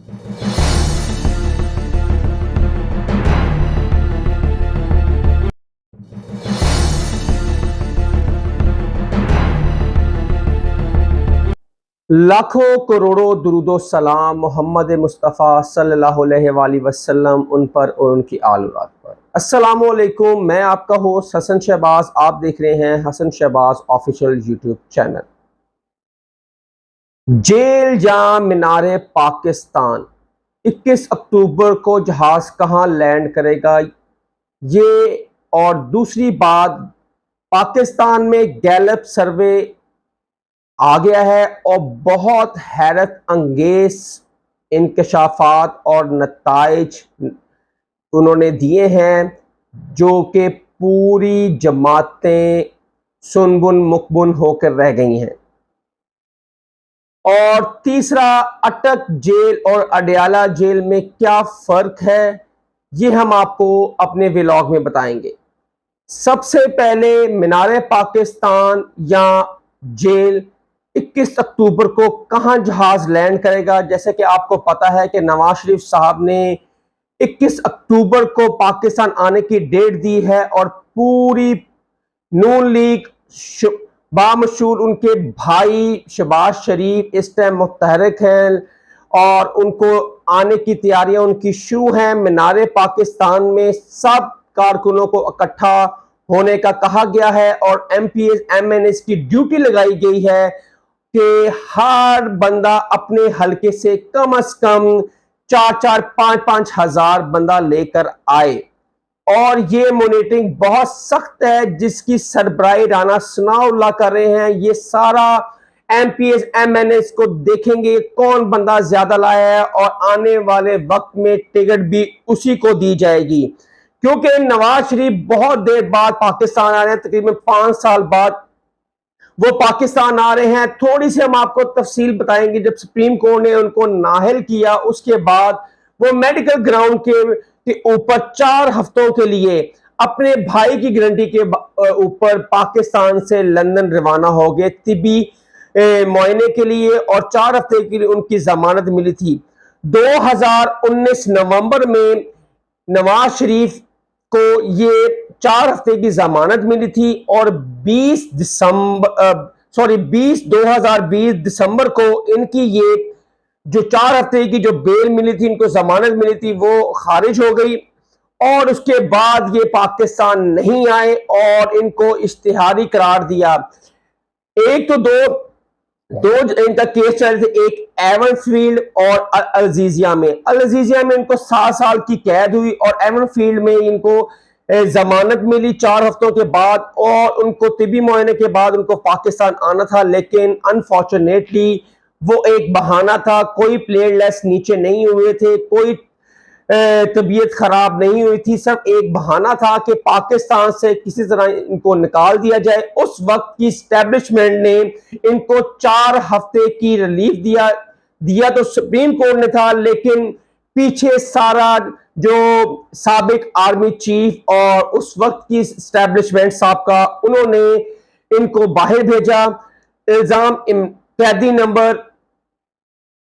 लाखों करोड़ों दुरूदो सलाम मोहम्मद मुस्तफ़ा सल्लल्लाहु अलैहि वसल्लम उन पर और उनकी आल औलाद पर। अस्सलामु अलैकुम, मैं आपका होस्ट हसन शहबाज। आप देख रहे हैं Hasan Shahbaz official YouTube channel. जेल या मीनारे पाकिस्तान, 21 अक्टूबर को जहाज कहां लैंड करेगा, ये और दूसरी बात, पाकिस्तान में गैलप सर्वे आ गया है और बहुत हैरत अंगेज इंकशाफात और नताइज उन्होंने दिए हैं, जो कि पूरी जमातें सुनबुन मुकबुन होकर रह गई हैं। और तीसरा, अटक जेल और अडयाला जेल में क्या फर्क है, ये हम आपको अपने व्लॉग में बताएंगे। सबसे पहले मीनारे पाकिस्तान या जेल 21 अक्टूबर को कहां जहाज लैंड करेगा। जैसे कि आपको पता है कि नवाज शरीफ साहब ने 21 अक्टूबर को पाकिस्तान आने की डेट दी है और पूरी नून लीग बामशूर उनके भाई शहबाज शरीफ इस टाइम मुतहरिक हैं और उनको आने की तैयारियां उनकी शुरू हैं। मीनारे पाकिस्तान में सब कारकुनों को इकट्ठा होने का कहा गया है और एमपीएस एमएनएस की ड्यूटी लगाई गई है कि हर बंदा अपने हलके से कम 4-4, 5-5 हजार बंदा लेकर आए। और ये मॉनिटरिंग बहुत सख्त है जिसकी सरबराही राना सनाउल्लाह कर रहे हैं। ये सारा एमपीएस एमएनएस को देखेंगे कौन बंदा ज्यादा लाया है और आने वाले वक्त में टिकट भी उसी को दी जाएगी, क्योंकि नवाज शरीफ बहुत देर बाद पाकिस्तान आ रहे हैं, तकरीबन 5 साल बाद वो पाकिस्तान आ रहे हैं। थोड़ी सी हम आपको तफसील बताएंगे। जब सुप्रीम कोर्ट ने उनको नाहल किया उसके बाद वो मेडिकल ग्राउंड के ऊपर 4 हफ्तों के लिए अपने भाई की गारंटी के ऊपर पाकिस्तान से लंदन रवाना हो गए तिबी मुआयने के लिए और 4 हफ्ते के लिए उनकी जमानत मिली थी। 2019 नवंबर में नवाज शरीफ को ये 4 हफ्ते की जमानत मिली थी और 2020 दिसंबर को इनकी ये जो 4 हफ्ते की जो बेल मिली थी, इनको जमानत मिली थी, वो खारिज हो गई और उसके बाद ये पाकिस्तान नहीं आए और इनको इश्तिहारी करार दिया। एक तो दो इनका केस चल रहे थे, एक एवनफील्ड और अल-अजीजिया में। अल-अजीजिया में इनको 7 साल की कैद हुई और एवनफील्ड में इनको जमानत मिली 4 हफ्तों के बाद और उनको तिबी मुआयने के बाद उनको पाकिस्तान आना था, लेकिन अनफॉर्चुनेटली वो एक बहाना था। कोई प्लेटलेट्स नीचे नहीं हुए थे, कोई तबीयत खराब नहीं हुई थी, सब एक बहाना था कि पाकिस्तान से किसी तरह इनको निकाल दिया जाए। उस वक्त की स्टैब्लिशमेंट ने इनको 4 हफ्ते की रिलीफ दिया तो सुप्रीम कोर्ट ने था, लेकिन पीछे सारा जो साबिक आर्मी चीफ और उस वक्त की स्टैब्लिशमेंट साहब उन्होंने इनको बाहर भेजा। इल्जाम कैदी नंबर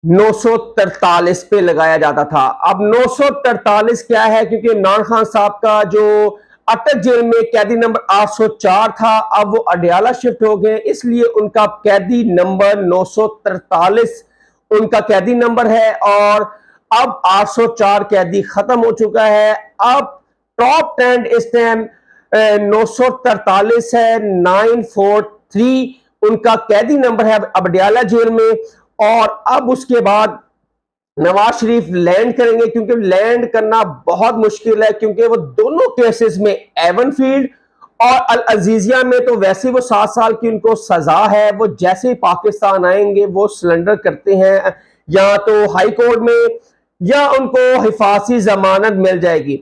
943 पे लगाया जाता था। अब 943 क्या है, क्योंकि इमरान खान साहब का जो अटक जेल में कैदी नंबर 804 था, अब वो अडयाला शिफ्ट हो गए, इसलिए उनका कैदी नंबर 943 उनका कैदी नंबर है और अब 804 कैदी खत्म हो चुका है। अब टॉप 10 इस टाइम 943 है, 943 उनका कैदी नंबर है अडयाला जेल में। और अब उसके बाद नवाज शरीफ लैंड करेंगे, क्योंकि लैंड करना बहुत मुश्किल है, क्योंकि वो दोनों केसेस में एवनफील्ड और अल अजीजिया में तो वैसे वो 7 साल की उनको सजा है। वो जैसे ही पाकिस्तान आएंगे वो सरेंडर करते हैं या तो हाई कोर्ट में या उनको हिफाजती जमानत मिल जाएगी,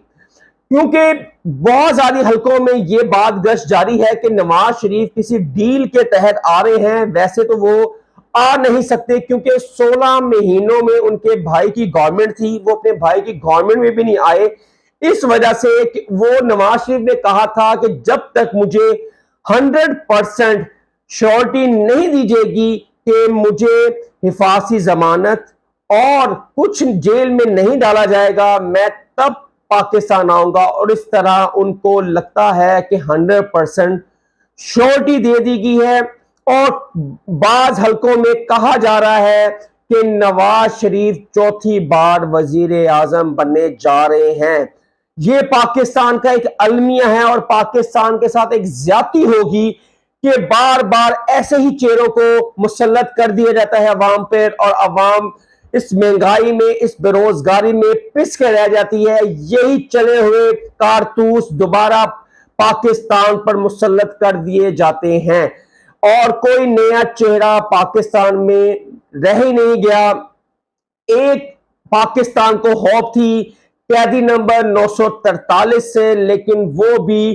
क्योंकि बहुत सारी हलकों में ये बात गश्त जारी है कि नवाज शरीफ किसी डील के तहत आ रहे हैं। वैसे तो वो आ नहीं सकते, क्योंकि 16 महीनों में उनके भाई की गवर्नमेंट थी, वो अपने भाई की गवर्नमेंट में भी नहीं आए। इस वजह से कि वो नवाज शरीफ ने कहा था कि जब तक मुझे 100% श्योरिटी नहीं दी जाएगी कि मुझे हिफाजती जमानत और कुछ जेल में नहीं डाला जाएगा, मैं तब पाकिस्तान आऊंगा। और इस तरह उनको लगता है कि 100% श्योरिटी दे दी गई है। और बाज हलकों में कहा जा रहा है कि नवाज शरीफ चौथी बार वजीर आजम बनने जा रहे हैं। यह पाकिस्तान का एक अलमिया है और पाकिस्तान के साथ एक ज्यादती होगी कि बार बार ऐसे ही चेहरों को मुसल्लत कर दिया जाता है अवाम पर, और अवाम इस महंगाई में, इस बेरोजगारी में पिस के रह जाती है। यही चले हुए कारतूस दोबारा पाकिस्तान पर मुसल्लत कर दिए जाते हैं और कोई नया चेहरा पाकिस्तान में रह ही नहीं गया। एक पाकिस्तान को होप थी कैदी नंबर 943 से, लेकिन वो भी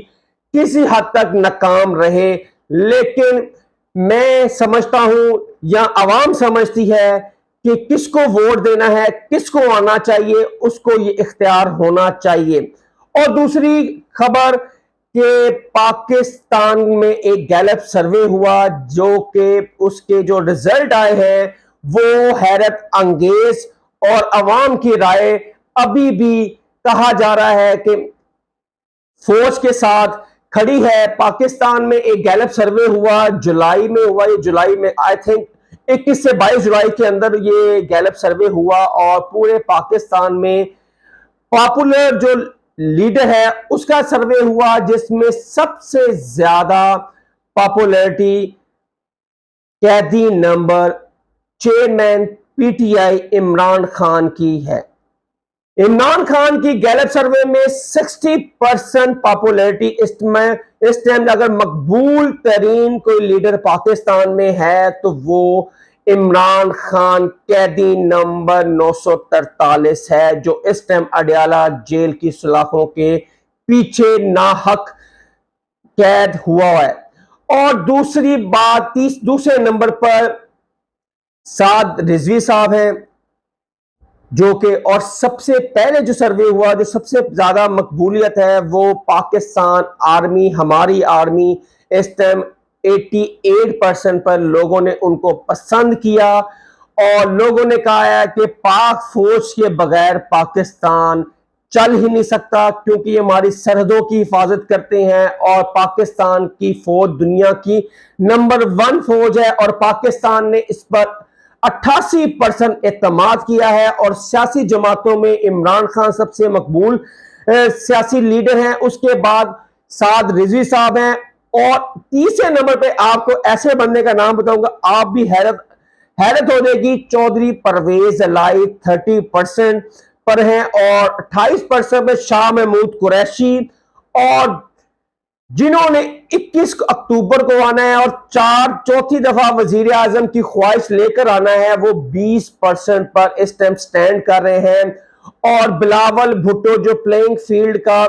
किसी हद तक नाकाम रहे। लेकिन मैं समझता हूं या आवाम समझती है कि किसको वोट देना है, किसको आना चाहिए, उसको ये इख्तियार होना चाहिए। और दूसरी खबर कि पाकिस्तान में एक गैलप सर्वे हुआ जो कि उसके जो रिजल्ट आए हैं वो हैरत अंगेज, और अवाम की राय अभी भी कहा जा रहा है कि फौज के साथ खड़ी है। पाकिस्तान में एक गैलप सर्वे हुआ, जुलाई में हुआ, ये जुलाई में आई थिंक 21 से 22 जुलाई के अंदर ये गैलप सर्वे हुआ, और पूरे पाकिस्तान में पॉपुलर जो लीडर है उसका सर्वे हुआ, जिसमें सबसे ज्यादा पॉपुलैरिटी कैदी number chairman PTI Imran Khan की है। इमरान खान की गैलप सर्वे में 60% पॉपुलैरिटी इस टाइम अगर मकबूल तरीन कोई लीडर पाकिस्तान में है तो वो इमरान खान कैदी नंबर 943 है, जो इस टाइम अडयाला जेल की सलाखों के पीछे नाहक कैद हुआ है। और दूसरी बात, दूसरे नंबर पर साद रिजवी साहब हैं, जो कि, और सबसे पहले जो सर्वे हुआ जो सबसे ज्यादा मकबूलियत है वो पाकिस्तान आर्मी, हमारी आर्मी इस टाइम 88% पर लोगों ने उनको पसंद किया, और लोगों ने कहा है कि पाक फौज के बगैर पाकिस्तान चल ही नहीं सकता, क्योंकि ये हमारी सरहदों की हिफाजत करते हैं और पाकिस्तान की फौज दुनिया की नंबर 1 फौज है। और पाकिस्तान ने इस पर 88% एतमाद किया है, और सियासी जमातों में इमरान खान सबसे मकबूल सियासी लीडर हैं। उसके बाद साद रिजवी साहब हैं, और तीसरे नंबर पे आपको ऐसे बंदे का नाम बताऊंगा, आप भी हैरत हो जाएगी, चौधरी परवेज लाई 30% पर हैं, और 28% पे शाह महमूद कुरैशी, और जिन्होंने 21 अक्टूबर को आना है और चौथी दफा वजीर आजम की ख्वाहिश लेकर आना है, वो 20% पर इस टाइम स्टैंड कर रहे हैं। और बिलावल भुट्टो जो प्लेइंग फील्ड का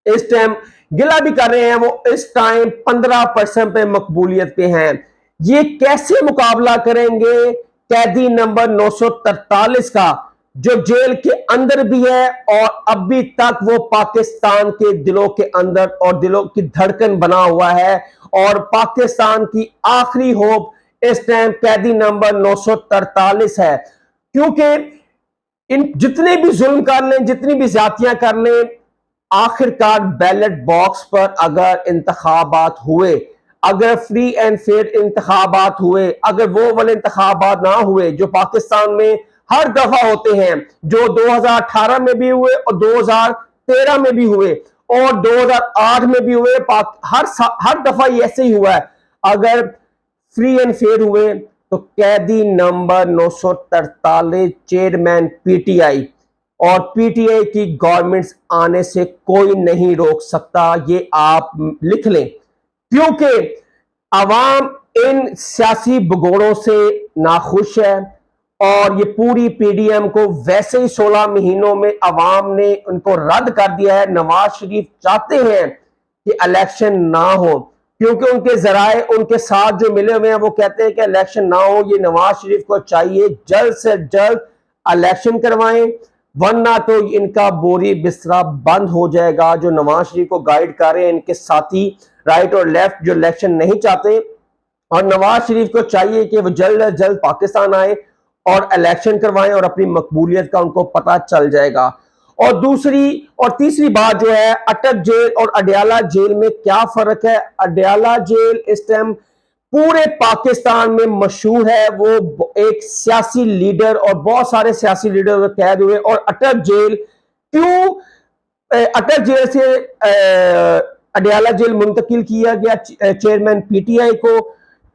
इस टाइम गिला भी कर रहे हैं, वो इस टाइम 15% पे मकबूलियत पे हैं। ये कैसे मुकाबला करेंगे कैदी नंबर 943 का, जो जेल के अंदर भी है और अभी तक वो पाकिस्तान के दिलों के अंदर और दिलों की धड़कन बना हुआ है, और पाकिस्तान की आखिरी होप इस टाइम कैदी नंबर 943 है। क्योंकि इन जितने भी जुल्म कर लें, जितनी भी ज्यादतियां कर लें, आखिरकार बैलेट बॉक्स पर अगर इंतखाबात हुए, अगर फ्री एंड फेयर इंतखाबात हुए, अगर वो वाले इंतखाबात ना हुए जो पाकिस्तान में हर दफा होते हैं, जो 2018 में भी हुए और 2013 में भी हुए और 2008 में भी हुए, हर दफा ये ऐसे ही हुआ है। अगर फ्री एंड फेयर हुए तो कैदी नंबर 943 चेयरमैन पीटीआई, और पीटीआई की गवर्नमेंट आने से कोई नहीं रोक सकता, ये आप लिख लें। क्योंकि अवाम इन सियासी भगोड़ों से नाखुश है, और ये पूरी पीडीएम को वैसे ही 16 महीनों में अवाम ने उनको रद्द कर दिया है। नवाज शरीफ चाहते हैं कि इलेक्शन ना हो, क्योंकि उनके जराए उनके साथ जो मिले हुए हैं वो कहते हैं कि इलेक्शन ना हो। ये नवाज शरीफ को चाहिए जल्द से जल्द इलेक्शन करवाएं, वरना तो इनका बोरी बिस्तरा बंद हो जाएगा। जो नवाज शरीफ को गाइड कर रहे हैं इनके साथी राइट और लेफ्ट, जो इलेक्शन नहीं चाहते, और नवाज शरीफ को चाहिए कि वो जल्द से जल्द पाकिस्तान आए और इलेक्शन करवाएं और अपनी मकबूलियत का उनको पता चल जाएगा। और दूसरी और तीसरी बात जो है, अटक जेल और अडयाला जेल में क्या फर्क है। अडयाला जेल इस टाइम पूरे पाकिस्तान में मशहूर है, वो एक सियासी लीडर और बहुत सारे सियासी लीडर कैद हुए। और अटक जेल क्यों, अटक जेल से अडयाला जेल मुंतकिल किया गया चेयरमैन पीटीआई को।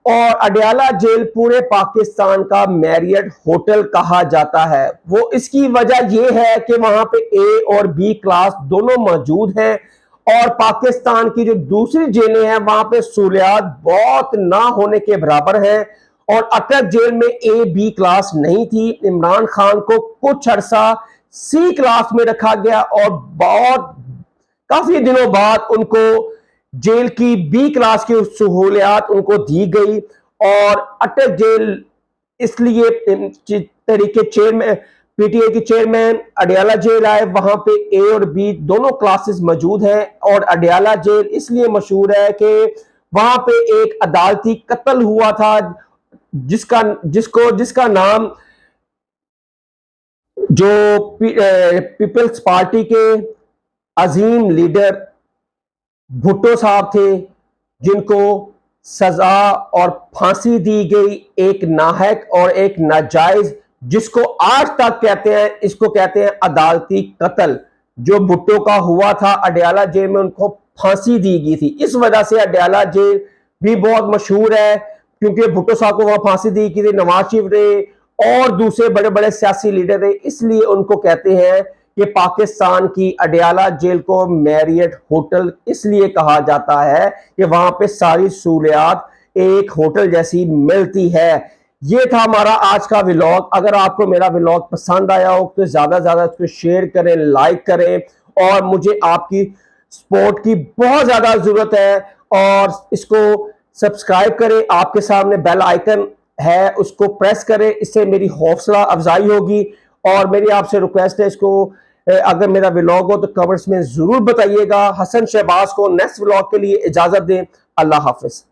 और अडयाला जेल पूरे पाकिस्तान का मैरियट होटल कहा जाता है। वो इसकी वजह यह है कि वहां पे ए और बी क्लास दोनों मौजूद हैं, और पाकिस्तान की जो दूसरी जेलें हैं वहां पे सहूलियात बहुत ना होने के बराबर है। और अटक जेल में ए बी क्लास नहीं थी। इमरान खान को कुछ अरसा सी क्लास में रखा गया और बहुत काफी दिनों बाद उनको जेल की बी क्लास की सहूलियात उनको दी गई। और अटक जेल इसलिए तरीके चेयरमैन पीटीआई के चेयरमैन अडयाला जेल आए, वहां पे ए और बी दोनों क्लासेस मौजूद हैं। और अडयाला जेल इसलिए मशहूर है कि वहां पे एक अदालती कत्ल हुआ था जिसका नाम जो पीपल्स पार्टी के अजीम लीडर भुट्टो साहब थे, जिनको सजा और फांसी दी गई, एक नाहक और एक नाजायज, जिसको आज तक कहते हैं, इसको कहते हैं अदालती कत्ल। जो भुट्टो का हुआ था अडयाला जेल में, उनको फांसी दी गई थी। इस वजह से अडयाला जेल भी बहुत मशहूर है, क्योंकि भुट्टो साहब को वहां फांसी दी गई थी, नवाज शरीफ रहे और दूसरे बड़े बड़े सियासी लीडर रहे, इसलिए उनको कहते हैं कि पाकिस्तान की अडयाला जेल को मैरियट होटल इसलिए कहा जाता है कि वहां पे सारी सहूलियात एक होटल जैसी मिलती है। ये था हमारा आज का व्लॉग। अगर आपको मेरा व्लॉग पसंद आया हो तो ज्यादा से ज्यादा इसको शेयर करें, लाइक करें, और मुझे आपकी सपोर्ट की बहुत ज्यादा जरूरत है। और इसको सब्सक्राइब करें, आपके सामने बेल आइकन है उसको प्रेस करें, इससे मेरी हौसला अफजाई होगी। और मेरी आपसे रिक्वेस्ट है, इसको अगर मेरा व्लॉग हो तो कमेंट्स में जरूर बताइएगा। हसन शहबाज को नेक्स्ट व्लॉग के लिए इजाजत दें। अल्लाह हाफिज।